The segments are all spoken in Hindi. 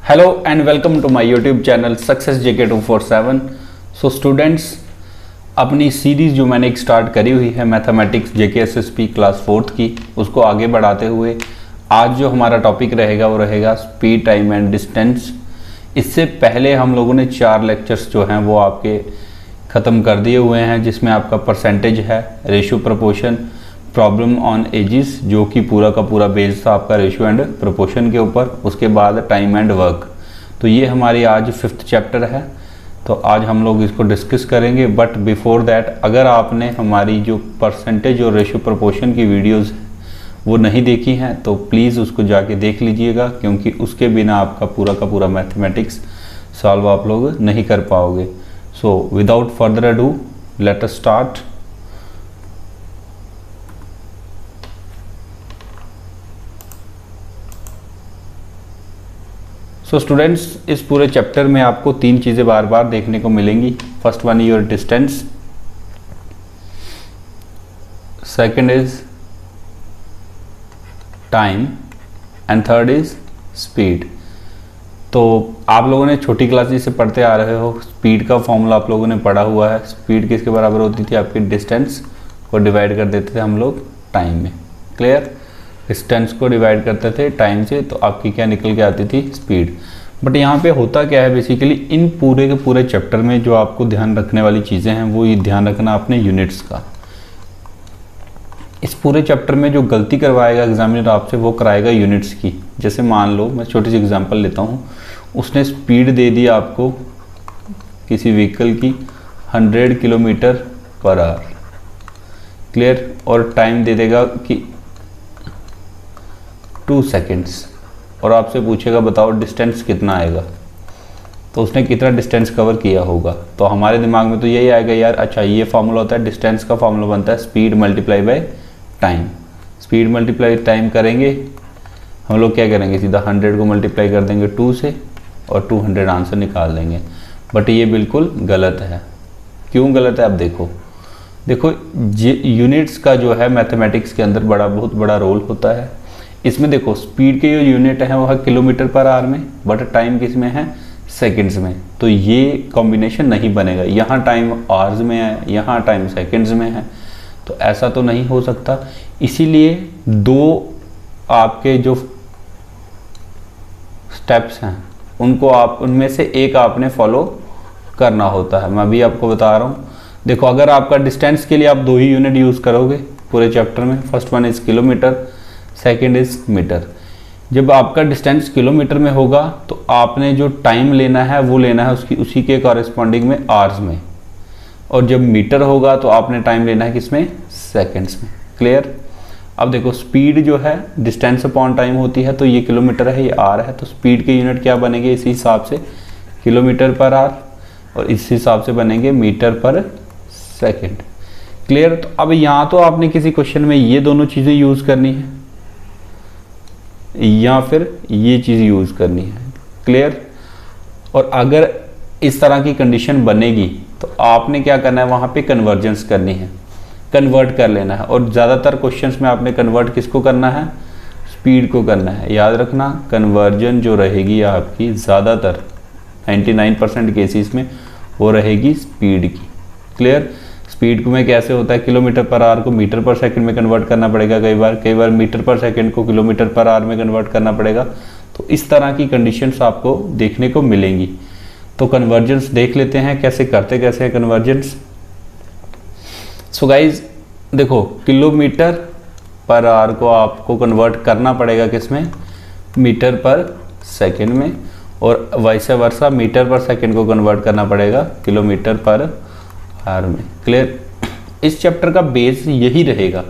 Hello and welcome to my YouTube channel success JK 247। So students, अपनी सीरीज़ जो मैंने एक स्टार्ट करी हुई है mathematics JK SSP class 4th की, उसको आगे बढ़ाते हुए आज जो हमारा टॉपिक रहेगा वो रहेगा स्पीड, टाइम एंड डिस्टेंस। इससे पहले हम लोगों ने 4 लेक्चर्स जो हैं वो आपके ख़त्म कर दिए हुए हैं, जिसमें आपका परसेंटेज है, ratio proportion, problem on ages जो कि पूरा का पूरा बेस था आपका रेशियो एंड प्रोपोर्शन के ऊपर, उसके बाद टाइम एंड वर्क। तो ये हमारी आज 5th चैप्टर है, तो आज हम लोग इसको डिस्कस करेंगे। बट बिफोर दैट, अगर आपने हमारी जो परसेंटेज और रेशियो प्रोपोर्शन की वीडियोस वो नहीं देखी हैं तो प्लीज़ उसको जाके देख लीजिएगा, क्योंकि उसके बिना आपका पूरा का पूरा मैथमेटिक्स सॉल्व आप लोग नहीं कर पाओगे। So without further ado let us start. So students, इस पूरे चैप्टर में आपको 3 चीज़ें बार बार देखने को मिलेंगी। First one your distance, second is time and third is speed. तो आप लोगों ने छोटी क्लासेस से पढ़ते आ रहे हो, स्पीड का फॉर्मूला आप लोगों ने पढ़ा हुआ है। स्पीड किसके बराबर होती थी? आपकी डिस्टेंस को डिवाइड कर देते थे हम लोग टाइम में। क्लियर? डिस्टेंस को डिवाइड करते थे टाइम से, तो आपकी क्या निकल के आती थी? स्पीड। बट यहाँ पे होता क्या है बेसिकली, इन पूरे के पूरे चैप्टर में जो आपको ध्यान रखने वाली चीज़ें हैं वो ये ध्यान रखना अपने यूनिट्स का। इस पूरे चैप्टर में जो गलती करवाएगा एग्जामिनर आपसे वो कराएगा यूनिट्स की। जैसे मान लो, मैं छोटी सी एग्जांपल लेता हूँ, उसने स्पीड दे दी आपको किसी व्हीकल की 100 किलोमीटर पर आवर। क्लियर? और टाइम दे देगा कि 2 सेकेंड्स, और आपसे पूछेगा बताओ डिस्टेंस कितना आएगा, तो उसने कितना डिस्टेंस कवर किया होगा। तो हमारे दिमाग में तो यही आएगा यार, अच्छा ये फार्मूला होता है, डिस्टेंस का फार्मूला बनता है speed multiply by time. Speed multiply time करेंगे हम लोग, क्या करेंगे? सीधा 100 को मल्टीप्लाई कर देंगे 2 से और 200 आंसर निकाल देंगे। बट ये बिल्कुल गलत है। क्यों गलत है? अब देखो यूनिट्स का जो है मैथमेटिक्स के अंदर बहुत बड़ा रोल होता है। इसमें देखो, स्पीड के जो यूनिट है वो है किलोमीटर पर आवर में, बट टाइम किस में है? सेकंड्स में। तो ये कॉम्बिनेशन नहीं बनेगा। यहाँ टाइम आवर्स में है, यहाँ टाइम सेकंड्स में है, तो ऐसा तो नहीं हो सकता। इसीलिए 2 आपके जो स्टेप्स हैं उनको उनमें से एक आपने फॉलो करना होता है। मैं अभी आपको बता रहा हूँ। देखो, अगर आपका डिस्टेंस के लिए आप 2 ही यूनिट यूज़ करोगे पूरे चैप्टर में, first one is kilometre, second is metre. जब आपका डिस्टेंस किलोमीटर में होगा तो आपने जो टाइम लेना है वो लेना है उसी के कॉरेस्पॉन्डिंग में आवर्स में, और जब मीटर होगा तो आपने टाइम लेना है किसमें? सेकंड्स में। क्लियर? अब देखो, स्पीड जो है डिस्टेंस अपॉन टाइम होती है, तो ये किलोमीटर है, ये आर है, तो स्पीड के यूनिट क्या बनेंगे इसी हिसाब से? किलोमीटर पर आवर, और इस हिसाब से बनेंगे मीटर पर सेकेंड। क्लियर? तो अब यहाँ तो आपने किसी क्वेश्चन में ये दोनों चीज़ें यूज़ करनी है या फिर ये चीज़ यूज़ करनी है। क्लियर? और अगर इस तरह की कंडीशन बनेगी तो आपने क्या करना है? वहाँ पे कन्वर्जेंस करनी है, कन्वर्ट कर लेना है। और ज़्यादातर क्वेश्चंस में आपने कन्वर्ट किसको करना है? स्पीड को करना है। याद रखना, कन्वर्जन जो रहेगी आपकी ज़्यादातर 99% केसेस में वो रहेगी स्पीड की। क्लियर? स्पीड में कैसे होता है? किलोमीटर पर आवर को मीटर पर सेकंड में कन्वर्ट करना पड़ेगा, कई बार मीटर पर सेकंड को किलोमीटर पर आवर में कन्वर्ट करना पड़ेगा। तो इस तरह की कंडीशंस आपको देखने को मिलेंगी। तो कन्वर्जेंस देख लेते हैं कैसे हैं कन्वर्जेंस। सो गाइज देखो, किलोमीटर पर आवर को आपको कन्वर्ट करना पड़ेगा किसमें? मीटर पर सेकेंड में, और वाइस वर्सा मीटर पर सेकेंड को कन्वर्ट करना पड़ेगा किलोमीटर पर आवर में। क्लियर? इस चैप्टर का बेस यही रहेगा,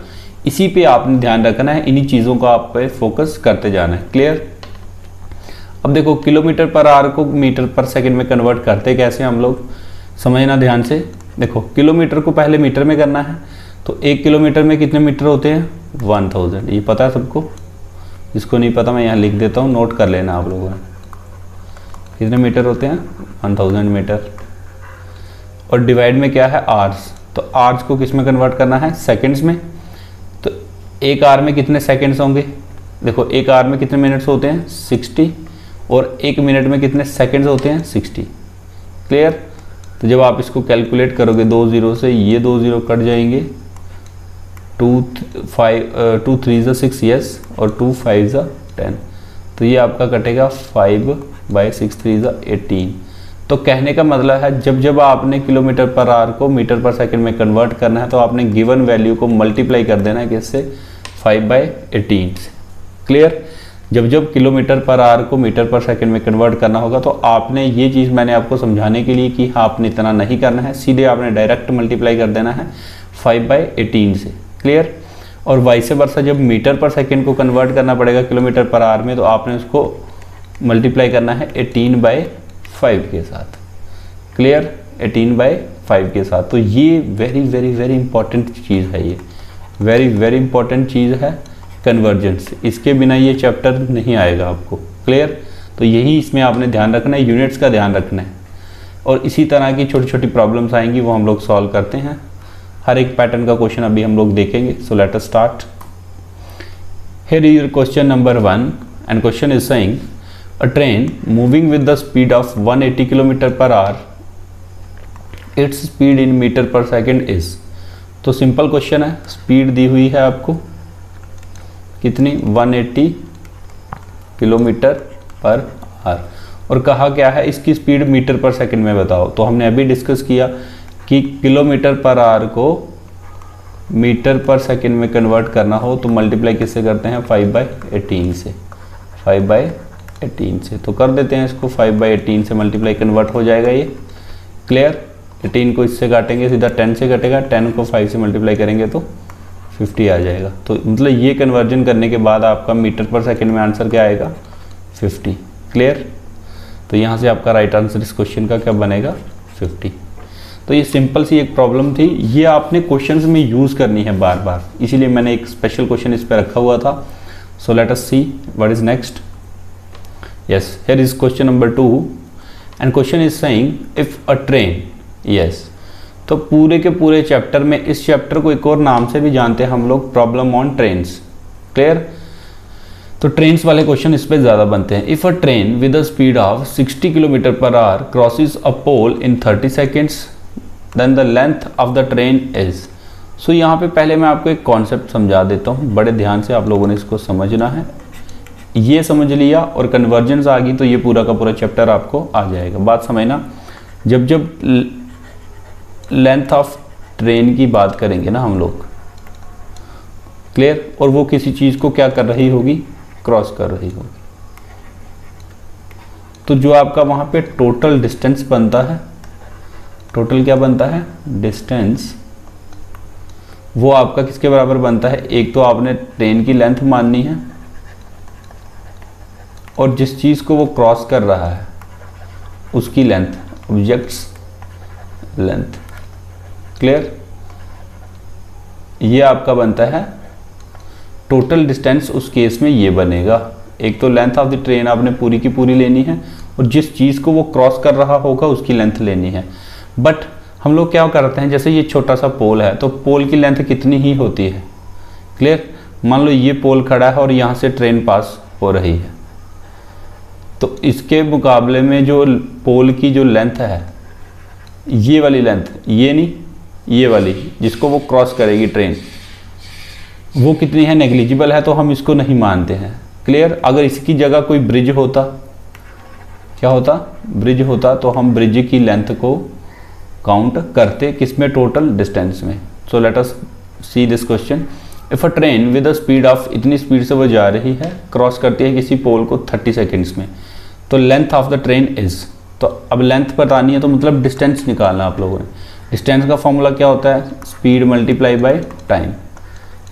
इसी पे आपने ध्यान रखना है, इन्हीं चीज़ों का आप पे फोकस करते जाना है। क्लियर? अब देखो, किलोमीटर पर आवर को मीटर पर सेकंड में कन्वर्ट करते कैसे हम लोग, समझना ध्यान से। देखो, किलोमीटर को पहले मीटर में करना है, तो 1 किलोमीटर में कितने मीटर होते हैं? 1000। ये पता है सबको? जिसको नहीं पता मैं यहाँ लिख देता हूँ, नोट कर लेना आप लोगों ने। कितने मीटर होते हैं? 1000 मीटर। और डिवाइड में क्या है? आवर्स। तो आवर्स को किस में कन्वर्ट करना है? सेकंड्स में। तो 1 आवर में कितने सेकंड्स होंगे? देखो, 1 आवर में कितने मिनट्स होते हैं? 60, और 1 मिनट में कितने सेकंड्स होते हैं 60। क्लियर। तो जब आप इसको कैलकुलेट करोगे 2 0 से ये 2 0 कट जाएंगे, 2 3 ज़ा 6 यस, और 2 5 ज़ा 10, तो ये आपका कटेगा 5/6 3 ज़ा 18। तो कहने का मतलब है जब जब आपने किलोमीटर पर आवर को मीटर पर सेकंड में कन्वर्ट करना है तो आपने गिवन वैल्यू को मल्टीप्लाई कर देना है किससे, 5/18 से। क्लियर। जब जब किलोमीटर पर आवर को मीटर पर सेकंड में कन्वर्ट करना होगा तो आपने ये चीज़ मैंने आपको समझाने के लिए कि हाँ आपने इतना नहीं करना है, सीधे आपने डायरेक्ट मल्टीप्लाई कर देना है 5/18 से। क्लियर। और वाइस वर्सा जब मीटर पर सेकंड को कन्वर्ट करना पड़ेगा किलोमीटर पर आवर में तो आपने उसको मल्टीप्लाई करना है 18/5 के साथ। क्लियर। 18/5 के साथ। तो ये वेरी वेरी वेरी इंपॉर्टेंट चीज़ है, ये वेरी वेरी इंपॉर्टेंट चीज़ है कन्वर्जेंस। इसके बिना ये चैप्टर नहीं आएगा आपको। क्लियर। तो यही इसमें आपने ध्यान रखना है, यूनिट्स का ध्यान रखना है, और इसी तरह की छोटी छोटी प्रॉब्लम्स आएंगी वो हम लोग सॉल्व करते हैं। हर एक पैटर्न का क्वेश्चन अभी हम लोग देखेंगे। सो let us start. Here is your question number 1 and question is saying a train moving with the speed of 180 km per hour, its speed in meter per second is। तो सिंपल क्वेश्चन है, स्पीड दी हुई है आपको कितनी, 180 किलोमीटर पर आवर, और कहा क्या है इसकी स्पीड मीटर पर सेकंड में बताओ। तो हमने अभी डिस्कस किया कि किलोमीटर पर आवर को मीटर पर सेकंड में कन्वर्ट करना हो तो मल्टीप्लाई किससे करते हैं, 5/18 से। 5/18 से तो कर देते हैं इसको, 5/18 से मल्टीप्लाई कन्वर्ट हो जाएगा ये। क्लियर। 18 को इससे काटेंगे सीधा 10 से कटेगा, 10 को 5 से मल्टीप्लाई करेंगे तो 50 आ जाएगा। तो मतलब ये कन्वर्जन करने के बाद आपका मीटर पर सेकंड में आंसर क्या आएगा, 50। क्लियर। तो यहाँ से आपका राइट आंसर इस क्वेश्चन का क्या बनेगा, 50। तो ये सिंपल सी एक प्रॉब्लम थी, ये आपने क्वेश्चंस में यूज़ करनी है बार बार, इसीलिए मैंने एक स्पेशल क्वेश्चन इस पर रखा हुआ था। सो let us see what is next. Yes, here is question number 2 and question is saying if a train, yes, तो पूरे के पूरे चैप्टर में इस चैप्टर को एक और नाम से भी जानते हैं हम लोग, प्रॉब्लम ऑन ट्रेन्स। क्लियर। तो ट्रेन्स वाले क्वेश्चन इस पे ज़्यादा बनते हैं। If a train with a speed of 60 kilometre per hour crosses a pole in 30 seconds then the length of the train is. So यहाँ पे पहले मैं आपको एक कॉन्सेप्ट समझा देता हूँ, बड़े ध्यान से आप लोगों ने इसको समझना है। ये समझ लिया और कन्वर्जेंस आ गई तो ये पूरा का पूरा चैप्टर आपको आ जाएगा। बात समझना, जब जब लेंथ ऑफ ट्रेन की बात करेंगे ना हम लोग, क्लियर, और वो किसी चीज़ को क्या कर रही होगी, क्रॉस कर रही होगी, तो जो आपका वहाँ पे टोटल डिस्टेंस बनता है, टोटल क्या बनता है, डिस्टेंस, वो आपका किसके बराबर बनता है, एक तो आपने ट्रेन की लेंथ माननी है और जिस चीज़ को वो क्रॉस कर रहा है उसकी लेंथ, ऑब्जेक्ट्स लेंथ। क्लियर। ये आपका बनता है टोटल डिस्टेंस। उस केस में ये बनेगा, एक तो लेंथ ऑफ द ट्रेन आपने पूरी की पूरी लेनी है और जिस चीज़ को वो क्रॉस कर रहा होगा उसकी लेंथ लेनी है। बट हम लोग क्या करते हैं, जैसे ये छोटा सा पोल है तो पोल की लेंथ कितनी ही होती है। क्लियर। मान लो ये पोल खड़ा है और यहाँ से ट्रेन पास हो रही है, तो इसके मुकाबले में जो पोल की जो लेंथ है, ये वाली लेंथ, ये नहीं, ये वाली जिसको वो क्रॉस करेगी ट्रेन, वो कितनी है, नेग्लिजिबल है, तो हम इसको नहीं मानते हैं। क्लियर। अगर इसकी जगह कोई ब्रिज होता, क्या होता, ब्रिज होता, तो हम ब्रिज की लेंथ को काउंट करते किसमें, टोटल डिस्टेंस में। सो let us see this question. If a train with a speed of, इतनी स्पीड से वो जा रही है, क्रॉस करती है किसी पोल को 30 सेकेंड्स में, तो length of the train is. तो अब लेंथ बतानी है तो मतलब डिस्टेंस निकालना आप लोगों ने। डिस्टेंस का फॉर्मूला क्या होता है, स्पीड मल्टीप्लाई बाय टाइम।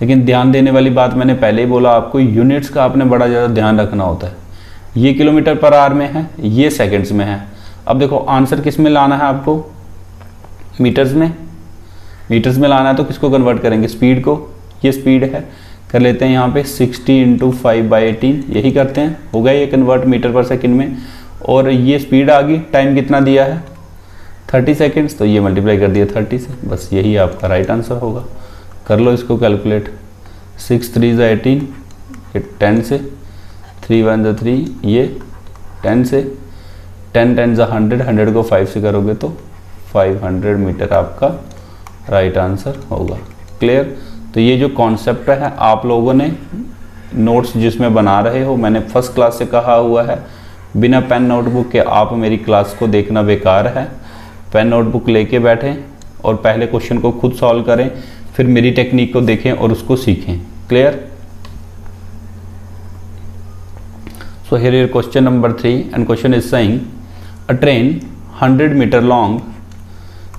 लेकिन ध्यान देने वाली बात मैंने पहले ही बोला आपको, यूनिट्स का आपने बड़ा ज़्यादा ध्यान रखना होता है। ये किलोमीटर पर आवर में है, ये सेकेंड्स में है। अब देखो आंसर किस में लाना है आपको, मीटर्स में। मीटर्स में लाना है तो किसको कन्वर्ट करेंगे, स्पीड को। ये स्पीड है, कर लेते हैं यहाँ पे 60 × 5/18, यही करते हैं, हो गया ये कन्वर्ट मीटर पर सेकंड में। और ये स्पीड आ गई, टाइम कितना दिया है 30 सेकेंड्स, तो ये मल्टीप्लाई कर दिया 30 से, बस यही आपका राइट आंसर होगा। कर लो इसको कैलकुलेट, 6 3 × 18, ये 10 से, 3 1 3, ये 10 से, 10 10 ज़ा 100, 100 को 5 से करोगे तो 500 मीटर आपका राइट आंसर होगा। क्लियर। तो ये जो कॉन्सेप्ट है आप लोगों ने नोट्स जिसमें बना रहे हो, मैंने फर्स्ट क्लास से कहा हुआ है बिना पेन नोटबुक के आप मेरी क्लास को देखना बेकार है। पेन नोटबुक लेके बैठें और पहले क्वेश्चन को खुद सॉल्व करें, फिर मेरी टेक्निक को देखें और उसको सीखें। Clear. So here your question number 3 and question is saying a train 100 metre long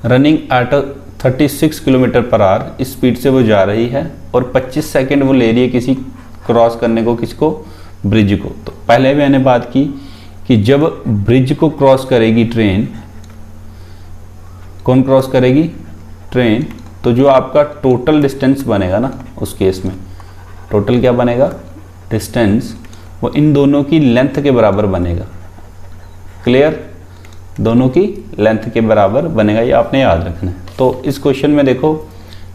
running at 36 kilometre per hour speed से वो जा रही है और 25 सेकेंड वो ले रही है किसी क्रॉस करने को, किसको, ब्रिज को। तो पहले मैंने बात की कि जब ब्रिज को क्रॉस करेगी ट्रेन, कौन क्रॉस करेगी, ट्रेन, तो जो आपका टोटल डिस्टेंस बनेगा ना, उस केस में टोटल क्या बनेगा, डिस्टेंस, वो इन दोनों की लेंथ के बराबर बनेगा। क्लियर। दोनों की लेंथ के बराबर बनेगा, ये आपने याद रखना है। तो इस क्वेश्चन में देखो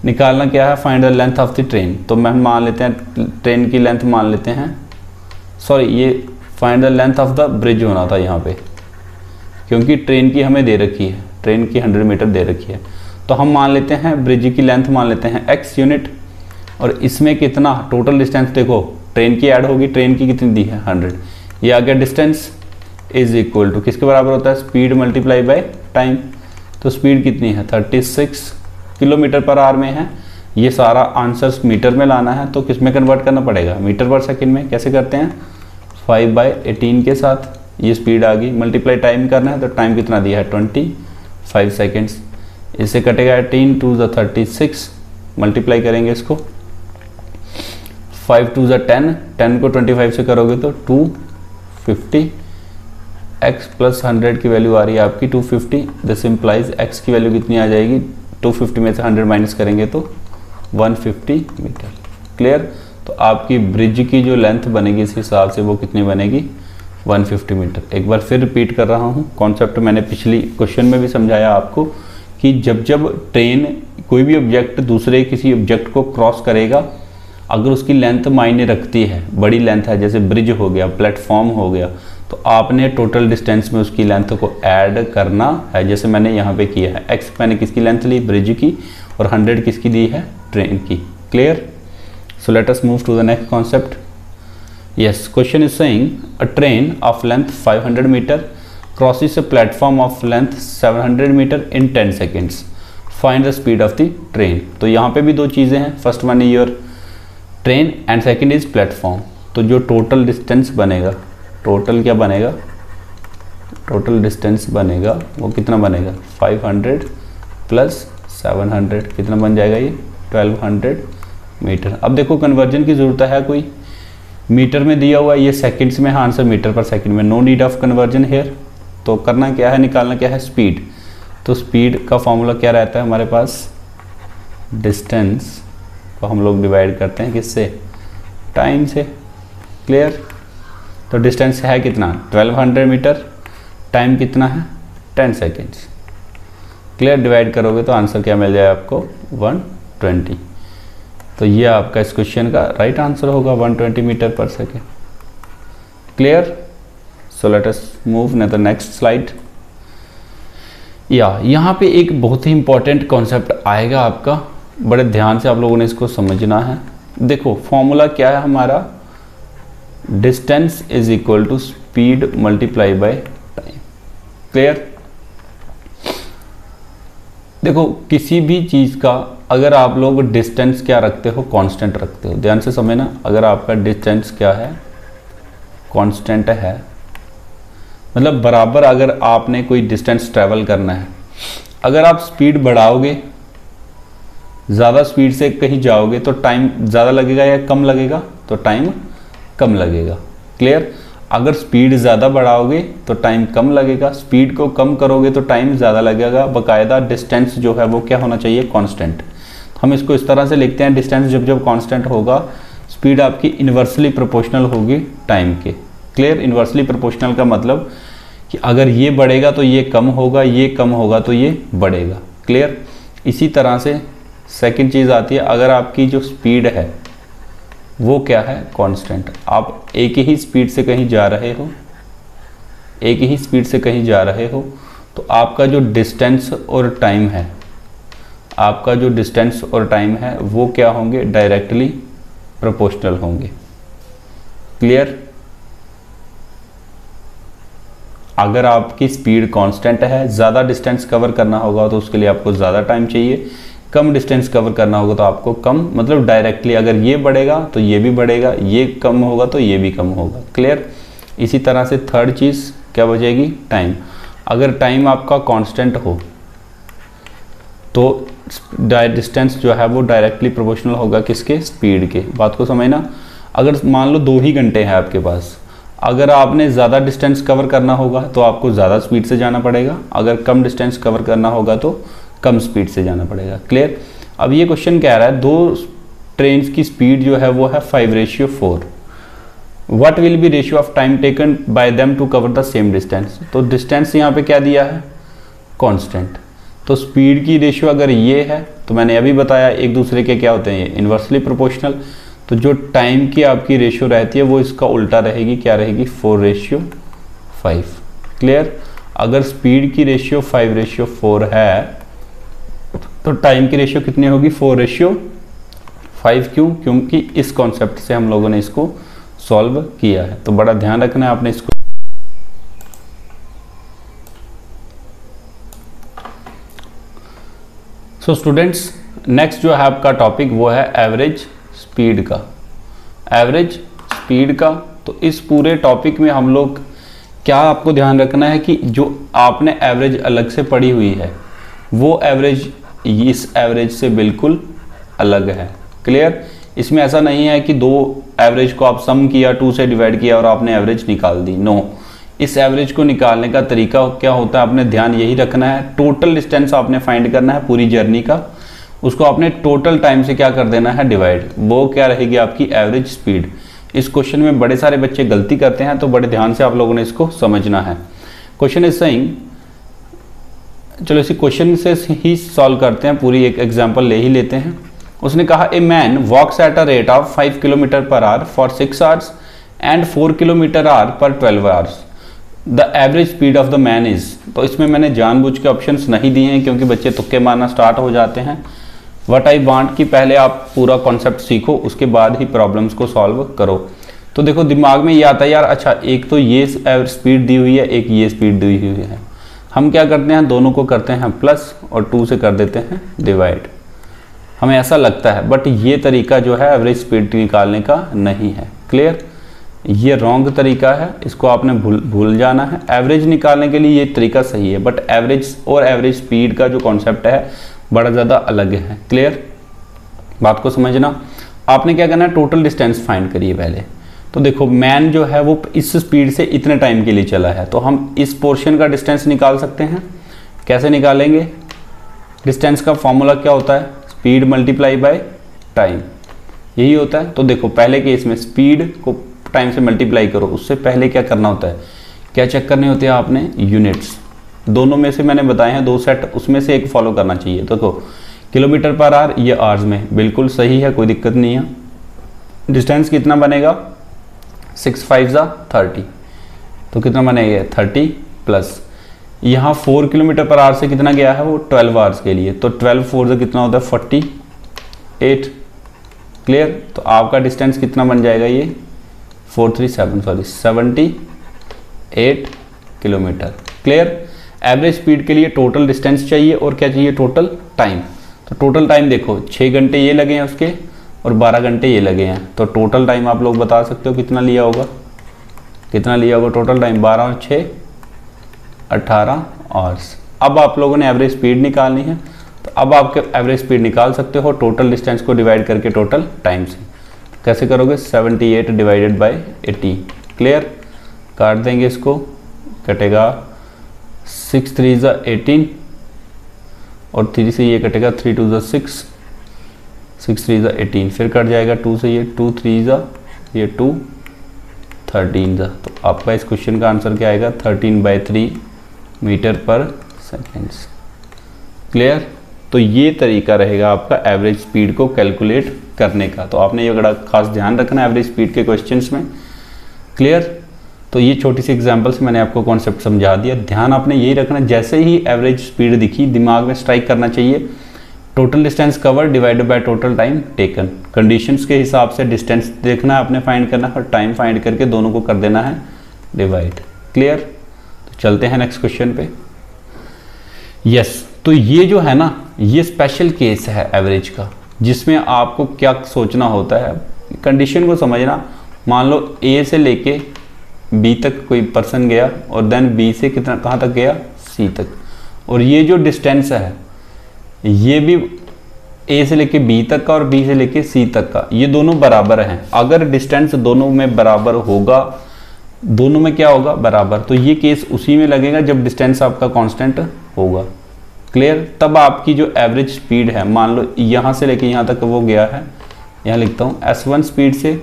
निकालना क्या है, find the length of the train. तो मैं मान लेते हैं ट्रेन की लेंथ मान लेते हैं, सॉरी ये find the length of the bridge होना था यहाँ पे, क्योंकि ट्रेन की हमें दे रखी है, ट्रेन की 100 मीटर दे रखी है। तो हम मान लेते हैं ब्रिज की लेंथ मान लेते हैं x यूनिट, और इसमें कितना टोटल डिस्टेंस, देखो ट्रेन की ऐड होगी, ट्रेन की कितनी दी है 100, ये आ गया डिस्टेंस इज इक्वल टू किसके बराबर होता है, स्पीड मल्टीप्लाई बाय टाइम। तो स्पीड कितनी है 36 किलोमीटर पर आवर में है। ये सारा आंसर्स मीटर में लाना है तो किस में कन्वर्ट करना पड़ेगा, मीटर पर सेकंड में। कैसे करते हैं, 5/18 के साथ ये स्पीड आ गई, मल्टीप्लाई टाइम करना है तो टाइम कितना दिया है 25 सेकेंड्स। इससे कटेगा 18 2 ज़ा 36, मल्टीप्लाई करेंगे इसको, 5 2 ज़ा 10, 10 को 25 से करोगे तो 250, x प्लस 100 की वैल्यू आ रही है आपकी 250। दिस इम्प्लाइज x की वैल्यू कितनी आ जाएगी, 250 में से 100 माइनस करेंगे तो 150 मीटर। क्लियर। तो आपकी ब्रिज की जो लेंथ बनेगी इस हिसाब से वो कितनी बनेगी, 150 मीटर। एक बार फिर रिपीट कर रहा हूँ, कॉन्सेप्ट मैंने पिछली क्वेश्चन में भी समझाया आपको कि जब जब ट्रेन कोई भी ऑब्जेक्ट दूसरे किसी ऑब्जेक्ट को क्रॉस करेगा, अगर उसकी लेंथ मायने रखती है, बड़ी लेंथ है, जैसे ब्रिज हो गया, प्लेटफॉर्म हो गया, तो आपने टोटल डिस्टेंस में उसकी लेंथ को ऐड करना है, जैसे मैंने यहाँ पे किया है। x मैंने किसकी लेंथ ली, ब्रिज की, और 100 किसकी दी है, ट्रेन की। Clear. So let us move to the next concept. Yes, question is saying a train of length 500 metre crosses a platform of length 700 metre in 10 seconds, find the speed of the train. तो यहाँ पे भी दो चीज़ें हैं, first one is your train and second is platform. तो जो टोटल डिस्टेंस बनेगा, टोटल क्या बनेगा, टोटल डिस्टेंस बनेगा वो कितना बनेगा, 500 प्लस 700 कितना बन जाएगा, ये 1200 मीटर। अब देखो कन्वर्जन की ज़रूरत है कोई, मीटर में दिया हुआ है, ये सेकंड्स में है आंसर, मीटर पर सेकंड में, no need of conversion here. तो करना क्या है, निकालना क्या है, स्पीड। तो स्पीड का फॉर्मूला क्या रहता है हमारे पास, डिस्टेंस को हम लोग डिवाइड करते हैं किससे, टाइम से। क्लियर। तो डिस्टेंस है कितना, 1200 मीटर, टाइम कितना है 10 सेकेंड्स। क्लियर। डिवाइड करोगे तो आंसर क्या मिल जाए आपको, 120। तो ये आपका इस क्वेश्चन का राइट आंसर होगा, 120 मीटर पर second. Clear. So let us move the next slide. यहाँ पे एक बहुत ही इंपॉर्टेंट कॉन्सेप्ट आएगा आपका, बड़े ध्यान से आप लोगों ने इसको समझना है। देखो फॉर्मूला क्या है हमारा, distance is equal to speed multiply by time. Clear. देखो किसी भी चीज़ का अगर आप लोग डिस्टेंस क्या रखते हो, कांस्टेंट रखते हो, ध्यान से समझना, अगर आपका डिस्टेंस क्या है, कांस्टेंट है, मतलब बराबर अगर आपने कोई डिस्टेंस ट्रैवल करना है, अगर आप स्पीड बढ़ाओगे, ज़्यादा स्पीड से कहीं जाओगे तो टाइम ज़्यादा लगेगा या कम लगेगा, तो टाइम कम लगेगा। क्लियर। अगर स्पीड ज़्यादा बढ़ाओगे तो टाइम कम लगेगा, स्पीड को कम करोगे तो टाइम ज़्यादा लगेगा। बाकायदा डिस्टेंस जो है वो क्या होना चाहिए, कांस्टेंट। हम इसको इस तरह से लिखते हैं, डिस्टेंस जब जब कांस्टेंट होगा, स्पीड आपकी इन्वर्सली प्रोपोर्शनल होगी टाइम के। क्लियर। इन्वर्सली प्रोपोर्शनल का मतलब कि अगर ये बढ़ेगा तो ये कम होगा, ये कम होगा तो ये बढ़ेगा। क्लियर। इसी तरह से सेकंड चीज़ आती है, अगर आपकी जो स्पीड है वो क्या है, कांस्टेंट, आप एक ही स्पीड से कहीं जा रहे हो, एक ही स्पीड से कहीं जा रहे हो, तो आपका जो डिस्टेंस और टाइम है, आपका जो डिस्टेंस और टाइम है वो क्या होंगे, डायरेक्टली प्रोपोर्शनल होंगे। क्लियर? अगर आपकी स्पीड कांस्टेंट है, ज़्यादा डिस्टेंस कवर करना होगा तो उसके लिए आपको ज़्यादा टाइम चाहिए, कम डिस्टेंस कवर करना होगा तो आपको कम, मतलब डायरेक्टली अगर ये बढ़ेगा तो ये भी बढ़ेगा, ये कम होगा तो ये भी कम होगा। क्लियर? इसी तरह से थर्ड चीज़ क्या बचेगी, टाइम। अगर टाइम आपका कांस्टेंट हो तो डिस्टेंस जो है वो डायरेक्टली प्रोपोर्शनल होगा किसके, स्पीड के। बात को समझना। अगर मान लो 2 ही घंटे हैं आपके पास, अगर आपने ज़्यादा डिस्टेंस कवर करना होगा तो आपको ज़्यादा स्पीड से जाना पड़ेगा, अगर कम डिस्टेंस कवर करना होगा तो कम स्पीड से जाना पड़ेगा। क्लियर? अब ये क्वेश्चन कह रहा है 2 ट्रेन्स की स्पीड जो है वो है 5:4। What will be ratio of time taken by them to cover the same distance. तो डिस्टेंस यहाँ पे क्या दिया है, कांस्टेंट। तो स्पीड की रेशियो अगर ये है तो मैंने अभी बताया एक दूसरे के क्या होते हैं, ये इन्वर्सली प्रोपोर्शनल। तो जो टाइम की आपकी रेशियो रहती है वो इसका उल्टा रहेगी, क्या रहेगी, 4:5। क्लियर? अगर स्पीड की रेशियो 5:4 है तो टाइम की रेशियो कितनी होगी, 4:5। क्यों? क्योंकि इस कॉन्सेप्ट से हम लोगों ने इसको सॉल्व किया है। तो बड़ा ध्यान रखना है आपने इसको। सो स्टूडेंट्स, नेक्स्ट जो है आपका टॉपिक वो है एवरेज स्पीड का। एवरेज स्पीड का, तो इस पूरे टॉपिक में हम लोग क्या आपको ध्यान रखना है कि जो आपने एवरेज अलग से पढ़ी हुई है वो एवरेज इस एवरेज से बिल्कुल अलग है। क्लियर? इसमें ऐसा नहीं है कि 2 एवरेज को आप सम किया, 2 से डिवाइड किया और आपने एवरेज निकाल दी। नो, इस एवरेज को निकालने का तरीका क्या होता है, आपने ध्यान यही रखना है, टोटल डिस्टेंस आपने फाइंड करना है पूरी जर्नी का, उसको आपने टोटल टाइम से क्या कर देना है, डिवाइड। वो क्या रहेगी आपकी एवरेज स्पीड। इस क्वेश्चन में बड़े सारे बच्चे गलती करते हैं, तो बड़े ध्यान से आप लोगों ने इसको समझना है। क्वेश्चन इज सेइंग, चलो इसी क्वेश्चन से ही सॉल्व करते हैं, पूरी एक एग्जांपल ले ही लेते हैं। उसने कहा a man walks at a rate of 5 kilometre per hour for 6 hours and 4 kilometre hour per 12 hours. The average speed of the man is. तो इसमें मैंने जानबूझ के ऑप्शंस नहीं दिए हैं क्योंकि बच्चे तुक्के मारना स्टार्ट हो जाते हैं। व्हाट आई वांट कि पहले आप पूरा कॉन्सेप्ट सीखो, उसके बाद ही प्रॉब्लम्स को सॉल्व करो। तो देखो दिमाग में ये आता है यार, अच्छा एक तो ये स्पीड दी हुई है, एक ये स्पीड दी हुई है, हम क्या करते हैं, दोनों को करते हैं प्लस और 2 से कर देते हैं डिवाइड। हमें ऐसा लगता है, बट ये तरीका जो है एवरेज स्पीड निकालने का नहीं है। क्लियर? ये रॉन्ग तरीका है, इसको आपने भूल जाना है। एवरेज निकालने के लिए ये तरीका सही है, बट एवरेज और एवरेज स्पीड का जो कॉन्सेप्ट है बड़ा ज़्यादा अलग है। क्लियर? बात को समझना। आपने क्या करना है, टोटल डिस्टेंस फाइंड करिए पहले। तो देखो मैन जो है वो इस स्पीड से इतने टाइम के लिए चला है, तो हम इस पोर्शन का डिस्टेंस निकाल सकते हैं। कैसे निकालेंगे? डिस्टेंस का फॉर्मूला क्या होता है, स्पीड मल्टीप्लाई बाय टाइम, यही होता है। तो देखो पहले केस में स्पीड को टाइम से मल्टीप्लाई करो, उससे पहले क्या करना होता है, क्या चेक करने होते हैं आपने, यूनिट्स। दोनों में से मैंने बताए हैं 2 सेट, उसमें से एक फॉलो करना चाहिए। तो देखो किलोमीटर पर आवर, ये आवर्स में, बिल्कुल सही है, कोई दिक्कत नहीं है। डिस्टेंस कितना बनेगा, 6 5 30, तो कितना बनेगा 30 प्लस यहाँ 4 किलोमीटर पर आवर से कितना गया है वो 12 आवर्स के लिए, तो 12 4 से कितना होता है 48। क्लियर? तो आपका डिस्टेंस कितना बन जाएगा, ये 78 किलोमीटर। क्लियर? एवरेज स्पीड के लिए टोटल डिस्टेंस चाहिए और क्या चाहिए, टोटल टाइम। तो टोटल टाइम देखो 6 घंटे ये लगे हैं उसके और 12 घंटे ये लगे हैं, तो टोटल टाइम आप लोग बता सकते हो कितना लिया होगा, कितना लिया होगा टोटल टाइम, 12 और 6 18 आवर्स। अब आप लोगों ने एवरेज स्पीड निकालनी है, तो अब आपके एवरेज स्पीड निकाल सकते हो टोटल डिस्टेंस को डिवाइड करके टोटल टाइम से। कैसे करोगे, 78 डिवाइडेड बाय 80। क्लियर? काट देंगे इसको, कटेगा 6 3 ज़ा 18 और 3 से ये कटेगा 3 2 ज़ा 6, 6 3 ज़ा 18, फिर कट जाएगा 2 से ये 2 3 ज़ा ये 2 13 ज़ा। तो आपका इस क्वेश्चन का आंसर क्या आएगा, 13/3 मीटर पर सेकेंड्स। क्लियर? तो ये तरीका रहेगा आपका एवरेज स्पीड को कैलकुलेट करने का। तो आपने ये बड़ा खास ध्यान रखना है एवरेज स्पीड के क्वेश्चंस में। क्लियर? तो ये छोटी सी एग्जांपल से मैंने आपको कॉन्सेप्ट समझा दिया। ध्यान आपने यही रखना, जैसे ही एवरेज स्पीड दिखी दिमाग में स्ट्राइक करना चाहिए total distance cover divided by total time taken. Conditions के हिसाब से डिस्टेंस देखना है आपने फाइंड करना है और टाइम फाइंड करके दोनों को कर देना है डिवाइड। क्लियर? तो चलते हैं नेक्स्ट क्वेश्चन पे। यस, तो ये जो है ना ये स्पेशल केस है एवरेज का, जिसमें आपको क्या सोचना होता है, कंडीशन को समझना। मान लो ए से लेके बी तक कोई पर्सन गया और देन बी से कितना कहाँ तक गया, सी तक, और ये जो डिस्टेंस है ये भी ए से लेके बी तक का और बी से लेके सी तक का, ये दोनों बराबर हैं। अगर डिस्टेंस दोनों में बराबर होगा, दोनों में क्या होगा, बराबर, तो ये केस उसी में लगेगा जब डिस्टेंस आपका कांस्टेंट होगा। क्लियर? तब आपकी जो एवरेज स्पीड है, मान लो यहाँ से लेके यहाँ तक वो गया है, यहाँ लिखता हूँ S1 स्पीड से,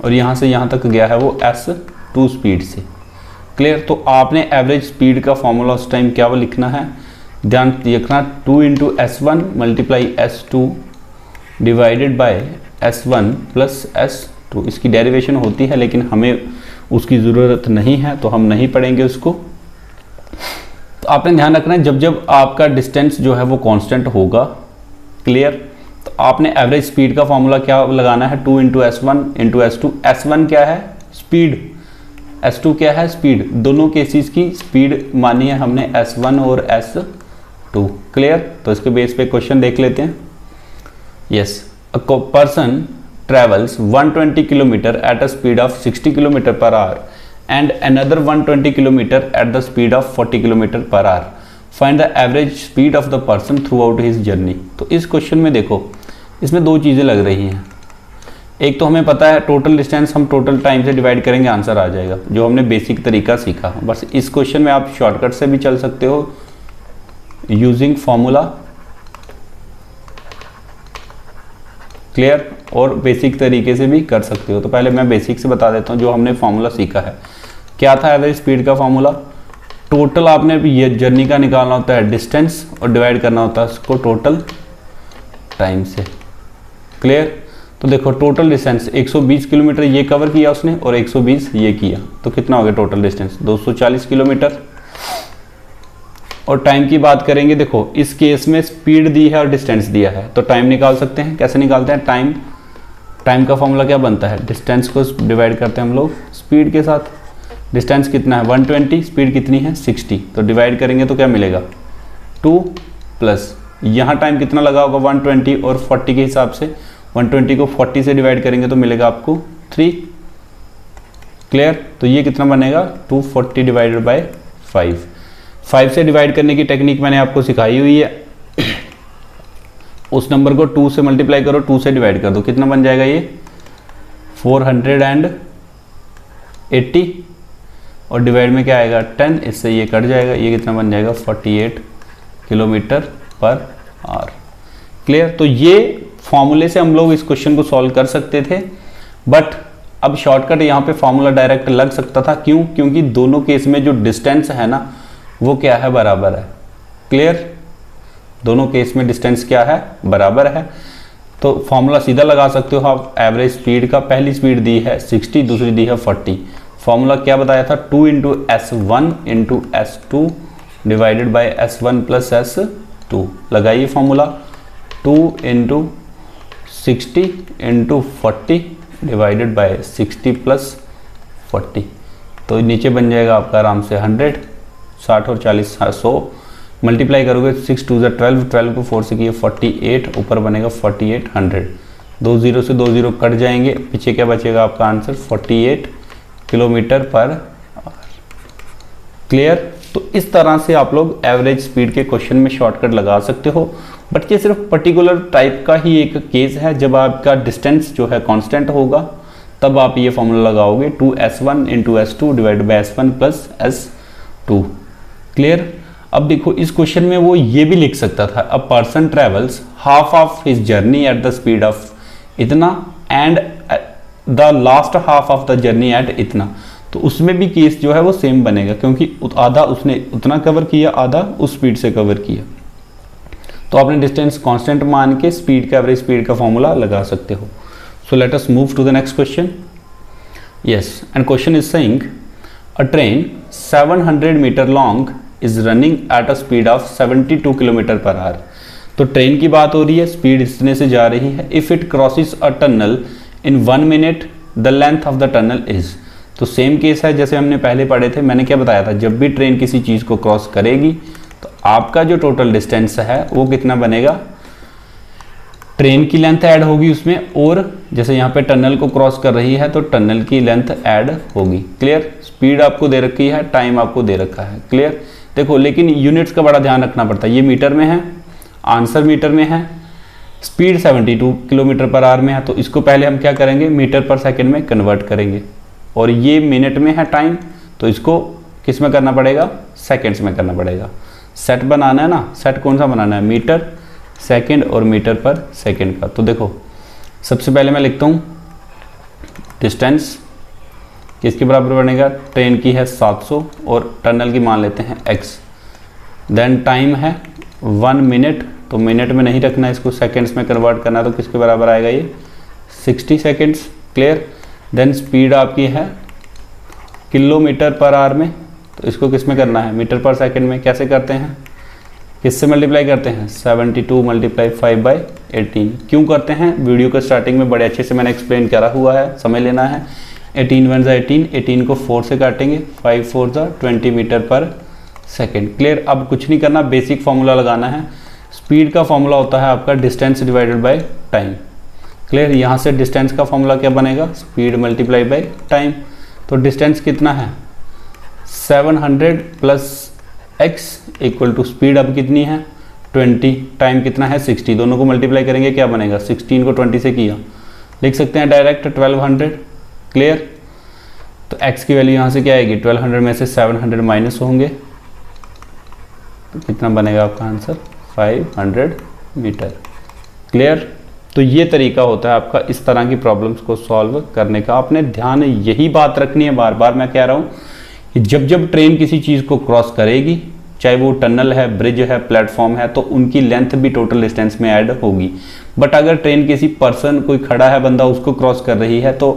और यहाँ से यहाँ तक गया है वो S2 स्पीड से। क्लियर? तो आपने एवरेज स्पीड का फॉर्मूला उस टाइम क्या वो लिखना है, ध्यान रखना, 2 × S1 multiply S2 divided by S1 plus S2। इसकी डेरिवेशन होती है लेकिन हमें उसकी ज़रूरत नहीं है तो हम नहीं पढ़ेंगे उसको। तो आपने ध्यान रखना है जब जब आपका डिस्टेंस जो है वो कांस्टेंट होगा, क्लियर, तो आपने एवरेज स्पीड का फॉर्मूला क्या लगाना है, 2 × S1 × S2। S1 क्या है, स्पीड, S2 क्या है, स्पीड। दोनों केसेस की स्पीड मानी है हमने S1 और S2। क्लियर? तो इसके बेस पे क्वेश्चन देख लेते हैं। Yes, a person travels 120 kilometre eight a speed of 60 kilometre per our and another 120 kilometre eight the speed of 40 kilometre per our. Find the average speed of the person through out his journey. तो इस क्वेश्चन में देखो, इसमें दो चीज़ें लग रही हैं। एक तो हमें पता है टोटल डिस्टेंस हम टोटल टाइम से डिवाइड करेंगे, आंसर आ जाएगा, जो हमने बेसिक तरीका सीखा। बस इस क्वेश्चन में आप शॉर्टकट से भी चल सकते हो यूजिंग फॉर्मूला, क्लियर, और बेसिक तरीके से भी कर सकते हो। तो पहले मैं बेसिक से बता देता हूँ जो हमने फॉर्मूला सीखा है। क्या था एवरेज स्पीड का फॉर्मूला, टोटल आपने ये जर्नी का निकालना होता है डिस्टेंस और डिवाइड करना होता है उसको टोटल टाइम से। क्लियर? तो देखो टोटल डिस्टेंस 120 किलोमीटर ये कवर किया उसने और 120 ये किया, तो कितना हो गया टोटल डिस्टेंस, 240 किलोमीटर। और टाइम की बात करेंगे, देखो इस केस में स्पीड दी है और डिस्टेंस दिया है, तो टाइम निकाल सकते हैं। कैसे निकालते हैं टाइम? टाइम का फॉर्मूला क्या बनता है, डिस्टेंस को डिवाइड करते हैं हम लोग स्पीड के साथ। डिस्टेंस कितना है 120, स्पीड कितनी है 60, तो डिवाइड करेंगे तो क्या मिलेगा 2 प्लस यहाँ टाइम कितना लगा होगा 120 और 40 के हिसाब से 120 को 40 से डिवाइड करेंगे तो मिलेगा आपको 3। क्लियर? तो ये कितना बनेगा 240 डिवाइडेड बाय 5 से डिवाइड करने की टेक्निक मैंने आपको सिखाई हुई है। उस नंबर को 2 से मल्टीप्लाई करो, 2 से डिवाइड कर दो, कितना बन जाएगा ये 480, और डिवाइड में क्या आएगा 10, इससे ये कट जाएगा, ये कितना बन जाएगा 48 किलोमीटर पर आवर। क्लियर? तो ये फॉर्मूले से हम लोग इस क्वेश्चन को सॉल्व कर सकते थे, बट अब शॉर्टकट यहाँ पे फॉर्मूला डायरेक्ट लग सकता था। क्यों? क्योंकि दोनों केस में जो डिस्टेंस है ना वो क्या है, बराबर है। क्लियर? दोनों केस में डिस्टेंस क्या है, बराबर है, तो फॉर्मूला सीधा लगा सकते हो आप एवरेज स्पीड का। पहली स्पीड दी है 60, दूसरी दी है 40। फॉर्मूला क्या बताया था 2 × S1 × S2 divided by S1 plus S2। लगाइए फॉर्मूला 2 × 60 × 40 डिवाइडेड बाय 60 प्लस 40, तो नीचे बन जाएगा आपका आराम से 100, 60 और 40 100, मल्टीप्लाई करोगे 6 2 12, 12 को 4 से किए 48, ऊपर बनेगा 48 100। 2 0 से 2 0 कट जाएंगे, पीछे क्या बचेगा आपका answer 48 kilometre per our. Clear? तो इस तरह से आप लोग एवरेज स्पीड के क्वेश्चन में शॉर्टकट लगा सकते हो, बट ये सिर्फ पर्टिकुलर टाइप का ही एक केस है। जब आपका डिस्टेंस जो है कांस्टेंट होगा तब आप ये फॉर्मूला लगाओगे 2S1 × S2 divide by S1 plus S2। Clear? अब देखो इस क्वेश्चन में वो ये भी लिख सकता था, a person travels half of his journey at the speed of इतना and the last half of the journey at इतना, तो उसमें भी केस जो है वो सेम बनेगा, क्योंकि आधा उसने उतना कवर किया, आधा उस स्पीड से कवर किया। तो आपने डिस्टेंस कांस्टेंट मान के स्पीड का एवरेज स्पीड का फॉर्मूला लगा सकते हो। So let us move to the next question. Yes, and question is saying a train 700 metre long is running at a speed of 72 kilometre per hour. तो ट्रेन की बात हो रही है, स्पीड इतने से जा रही है। If it crosses a tunnel in 1 minute the length of the tunnel is. तो सेम केस है जैसे हमने पहले पढ़े थे। मैंने क्या बताया था, जब भी ट्रेन किसी चीज़ को क्रॉस करेगी तो आपका जो टोटल डिस्टेंस है वो कितना बनेगा, ट्रेन की लेंथ ऐड होगी उसमें, और जैसे यहाँ पे टनल को क्रॉस कर रही है तो टनल की लेंथ ऐड होगी। क्लियर। स्पीड आपको दे रखी है, टाइम आपको दे रखा है। क्लियर। देखो लेकिन यूनिट्स का बड़ा ध्यान रखना पड़ता है। ये मीटर में है, आंसर मीटर में है, स्पीड 72 किलोमीटर पर आवर में है, तो इसको पहले हम क्या करेंगे, मीटर पर सेकंड में कन्वर्ट करेंगे। और ये मिनट में है टाइम, तो इसको किस में करना पड़ेगा, सेकंड्स में करना पड़ेगा। सेट बनाना है ना, सेट कौन सा बनाना है, मीटर सेकंड और मीटर पर सेकंड का। तो देखो सबसे पहले मैं लिखता हूँ डिस्टेंस किसके बराबर बनेगा, ट्रेन की है 700 और टनल की मान लेते हैं x। देन टाइम है 1 मिनट, तो मिनट में नहीं रखना, इसको सेकंड्स में कन्वर्ट करना, तो किसके बराबर आएगा ये 60 सेकंड्स। क्लियर। देन स्पीड आपकी है किलोमीटर पर आवर में, तो इसको किस में करना है, मीटर पर सेकंड में। कैसे करते हैं, किससे मल्टीप्लाई करते हैं, 72 मल्टीप्लाई 5/18। क्यों करते हैं, वीडियो के स्टार्टिंग में बड़े अच्छे से मैंने एक्सप्लेन करा हुआ है, समझ लेना है। 18 1 18, 18 को 4 से काटेंगे, 5 4 20 मीटर पर सेकेंड। क्लियर। अब कुछ नहीं करना, बेसिक फॉर्मूला लगाना है। स्पीड का फॉर्मूला होता है आपका distance divided by time. Clear. यहाँ से डिस्टेंस का फॉर्मूला क्या बनेगा, स्पीड मल्टीप्लाई बाय टाइम। तो डिस्टेंस कितना है 700 plus x equal to speed अब कितनी है 20, टाइम कितना है 60, दोनों को मल्टीप्लाई करेंगे क्या बनेगा, 16 को 20 से किया, लिख सकते हैं डायरेक्ट 1200। क्लियर। तो x की वैल्यू यहाँ से क्या आएगी, 1200 में से 700 माइनस होंगे, तो कितना बनेगा आपका आंसर 500 मीटर। क्लियर। तो ये तरीका होता है आपका इस तरह की प्रॉब्लम्स को सॉल्व करने का। आपने ध्यान यही बात रखनी है, बार बार मैं कह रहा हूँ कि जब जब ट्रेन किसी चीज़ को क्रॉस करेगी, चाहे वो टनल है, ब्रिज है, प्लेटफॉर्म है, तो उनकी लेंथ भी टोटल डिस्टेंस में ऐड होगी। बट अगर ट्रेन किसी पर्सन, कोई खड़ा है बंदा, उसको क्रॉस कर रही है, तो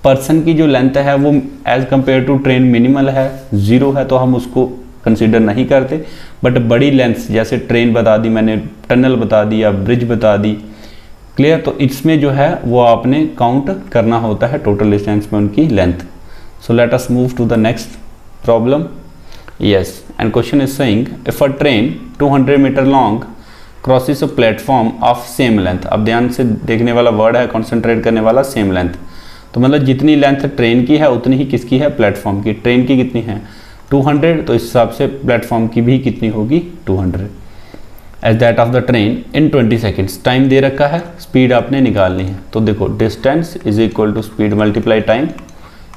पर्सन की जो लेंथ है वो as compare to train minimal है, 0 है, तो हम उसको कंसिडर नहीं करते। बट बड़ी लेंथ जैसे ट्रेन बता दी मैंने, टनल बता दी या ब्रिज बता दी, क्लियर, तो इसमें जो है वो आपने काउंट करना होता है टोटल डिस्टेंस में उनकी length. So let us move to the next problem. Yes, and question is saying if a train 200 meter long crosses a platform of same length। अब ध्यान से देखने वाला वर्ड है, कंसंट्रेट करने वाला, सेम लेंथ। तो मतलब जितनी लेंथ ट्रेन की है उतनी ही किसकी है, प्लेटफॉर्म की। ट्रेन की कितनी है 200, तो इस हिसाब से प्लेटफॉर्म की भी कितनी होगी 200। As that of the train in 20 seconds, time दे रखा है, स्पीड आपने निकालनी है। तो देखो distance is equal to speed multiply time.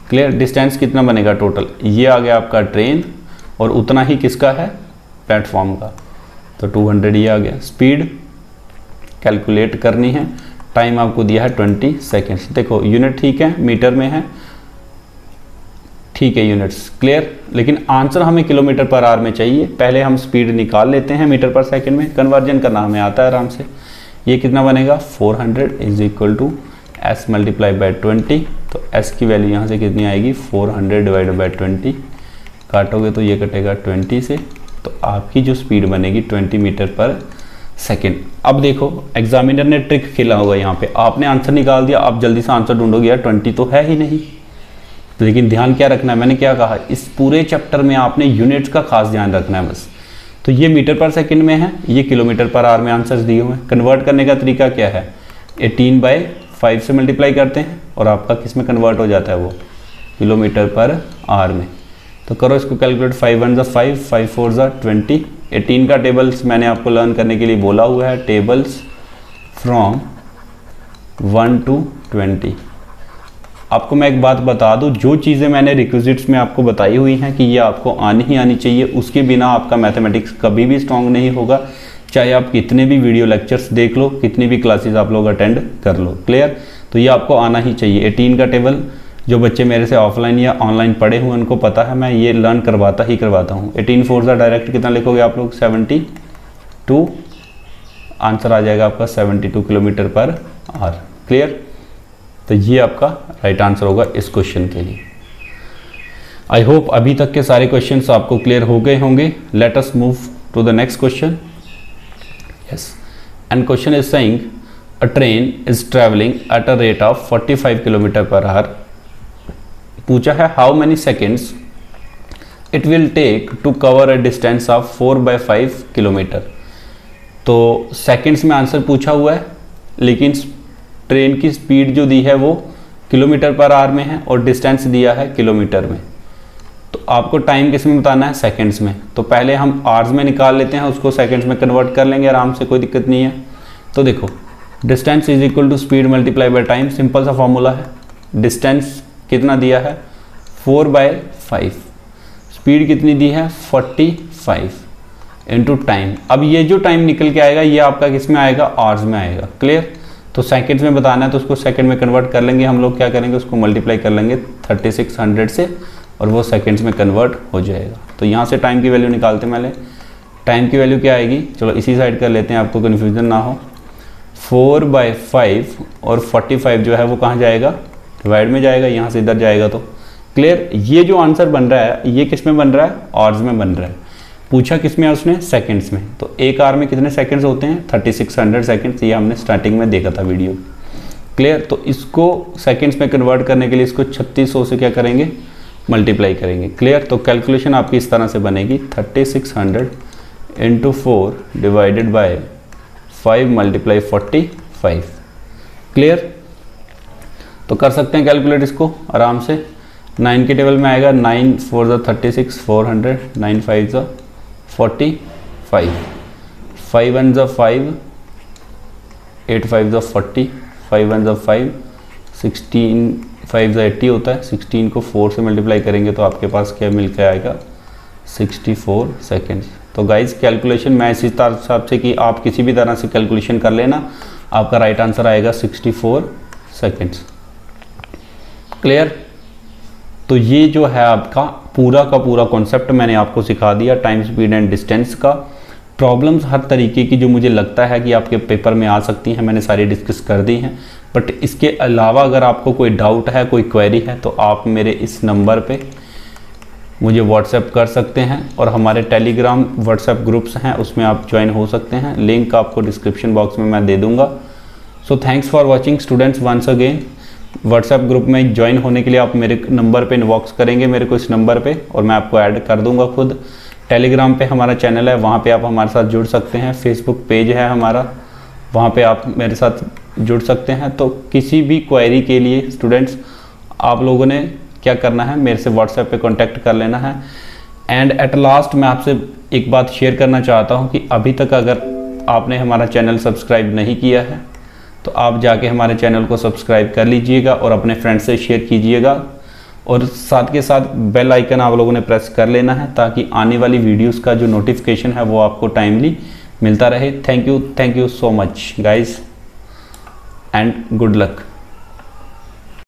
Clear. Distance कितना बनेगा टोटल, ये आ गया आपका ट्रेन और उतना ही किसका है, प्लेटफॉर्म का, तो 200 ये आ गया। स्पीड कैलकुलेट करनी है, टाइम आपको दिया है 20 सेकेंड्स। देखो यूनिट ठीक है, मीटर में है, ठीक है यूनिट्स। क्लियर। लेकिन आंसर हमें किलोमीटर पर आवर में चाहिए। पहले हम स्पीड निकाल लेते हैं मीटर पर सेकेंड में, कन्वर्जन करना हमें आता है आराम से। ये कितना बनेगा 400 is equal to s multiply by 20। तो s की वैल्यू यहाँ से कितनी आएगी 400 डिवाइड बाई 20, काटोगे तो ये कटेगा 20 से, तो आपकी जो स्पीड बनेगी 20 मीटर पर सेकेंड। अब देखो एग्जामिनर ने ट्रिक खेला होगा यहाँ पे, आपने आंसर निकाल दिया, आप जल्दी से आंसर ढूंढोगे, यार 20 तो है ही नहीं। लेकिन ध्यान क्या रखना है, मैंने क्या कहा, इस पूरे चैप्टर में आपने यूनिट्स का खास ध्यान रखना है बस। तो ये मीटर पर सेकेंड में है, ये किलोमीटर पर आवर में आंसर्स दिए हुए हैं। कन्वर्ट करने का तरीका क्या है, 18/5 से मल्टीप्लाई करते हैं और आपका किस में कन्वर्ट हो जाता है, वो किलोमीटर पर आवर में। तो करो इसको कैलकुलेट, 5 1 5, 5 4 20। 18 का टेबल्स मैंने आपको लर्न करने के लिए बोला हुआ है, टेबल्स फ्रॉम 1 to 20। आपको मैं एक बात बता दूं, जो चीज़ें मैंने रिक्विजिट्स में आपको बताई हुई हैं कि ये आपको आनी ही आनी चाहिए, उसके बिना आपका मैथमेटिक्स कभी भी स्ट्रांग नहीं होगा। चाहे आप कितने भी वीडियो लेक्चर्स देख लो, कितनी भी क्लासेस आप लोग अटेंड कर लो। क्लियर। तो ये आपको आना ही चाहिए। 18 का टेबल जो बच्चे मेरे से ऑफलाइन या ऑनलाइन पढ़े हुए उनको पता है, मैं ये लर्न करवाता ही करवाता हूँ। 18 4 डायरेक्ट कितना लिखोगे आप लोग 72, आंसर आ जाएगा आपका 72 किलोमीटर पर आवर। क्लियर। तो ये आपका राइट आंसर होगा इस क्वेश्चन के लिए। आई होप अभी तक के सारे क्वेश्चंस आपको क्लियर हो गए होंगे. Let us move to the next question. Yes, and question is saying a train is traveling at a rate of 45 km per hour. पूछा है how many seconds it will take to cover a distance of 4/5 km. तो सेकेंड्स में आंसर पूछा हुआ है, लेकिन ट्रेन की स्पीड जो दी है वो किलोमीटर पर आवर में है और डिस्टेंस दिया है किलोमीटर में. तो आपको टाइम किस में बताना है? सेकेंड्स में. तो पहले हम आवर्स में निकाल लेते हैं, उसको सेकेंड्स में कन्वर्ट कर लेंगे आराम से, कोई दिक्कत नहीं है. तो देखो, distance is equal to speed multiply by time. Simple सा फॉर्मूला है. डिस्टेंस कितना दिया है? 4/5. स्पीड कितनी दी है? 45 इंटू टाइम. अब ये जो टाइम निकल के आएगा ये आपका किस में आएगा? आवर्स में आएगा. क्लियर? तो सेकंड्स में बताना है तो उसको सेकंड में कन्वर्ट कर लेंगे हम लोग. क्या करेंगे? उसको मल्टीप्लाई कर लेंगे 3600 से और वो सेकंड्स में कन्वर्ट हो जाएगा. तो यहाँ से टाइम की वैल्यू निकालते हैं पहले. टाइम की वैल्यू क्या आएगी? चलो इसी साइड कर लेते हैं, आपको कन्फ्यूजन ना हो. 4/5 और 45 जो है वो कहाँ जाएगा? डिवाइड में जाएगा, यहाँ से इधर जाएगा. तो क्लियर? ये जो आंसर बन रहा है ये किस में बन रहा है? आवर्स में बन रहा है. पूछा किस में है उसने? सेकंड्स में. तो एक आवर में कितने सेकंड्स होते हैं? 3600 सेकंड्स. ये हमने स्टार्टिंग में देखा था वीडियो. क्लियर? तो इसको सेकंड्स में कन्वर्ट करने के लिए इसको 3600 से क्या करेंगे? मल्टीप्लाई करेंगे. क्लियर? तो कैलकुलेशन आपकी इस तरह से बनेगी 3600 into 4 divided by 5 multiply 45. Clear? तो कर सकते हैं कैलकुलेट इसको आराम से. 9 के टेबल में आएगा. 9 4 ज़ा 36, 400, 9 5 ज़ा 45, 5 1 ज़ा 5, 8 5 ज़ा 40, 5 1 ज़ा 5, 16 5 ज़ा 80 होता है. 16 को 4 से मल्टीप्लाई करेंगे तो आपके पास क्या मिल के आएगा? 64 सेकेंड्स. तो गाइज कैलकुलेशन मैं इसी हिसाब से कि आप किसी भी तरह से कैलकुलेशन कर लेना, आपका राइट आंसर आएगा 64 सेकेंड्स. क्लियर? तो ये जो है आपका पूरा का पूरा कॉन्सेप्ट मैंने आपको सिखा दिया, टाइम, स्पीड एंड डिस्टेंस का. प्रॉब्लम्स हर तरीके की जो मुझे लगता है कि आपके पेपर में आ सकती हैं मैंने सारी डिस्कस कर दी हैं. बट इसके अलावा अगर आपको कोई डाउट है, कोई क्वेरी है, तो आप मेरे इस नंबर पे मुझे व्हाट्सएप कर सकते हैं और हमारे टेलीग्राम व्हाट्सएप ग्रुप्स हैं उसमें आप ज्वाइन हो सकते हैं. लिंक आपको डिस्क्रिप्शन बॉक्स में मैं दे दूंगा. So thanks for watching students once again. WhatsApp group में ज्वाइन होने के लिए आप मेरे नंबर पे इनबॉक्स करेंगे मेरे को इस नंबर पे और मैं आपको ऐड कर दूंगा खुद. टेलीग्राम पे हमारा चैनल है, वहाँ पे आप हमारे साथ जुड़ सकते हैं. फेसबुक पेज है हमारा, वहाँ पे आप मेरे साथ जुड़ सकते हैं. तो किसी भी क्वेरी के लिए स्टूडेंट्स आप लोगों ने क्या करना है? मेरे से व्हाट्सएप पे कांटेक्ट कर लेना है. एंड एट लास्ट मैं आपसे एक बात शेयर करना चाहता हूँ कि अभी तक अगर आपने हमारा चैनल सब्सक्राइब नहीं किया है तो आप जाके हमारे चैनल को सब्सक्राइब कर लीजिएगा और अपने फ्रेंड्स से शेयर कीजिएगा. और साथ के साथ बेल आइकन आप लोगों ने प्रेस कर लेना है ताकि आने वाली वीडियोस का जो नोटिफिकेशन है वो आपको टाइमली मिलता रहे. Thank you so much guys and good luck.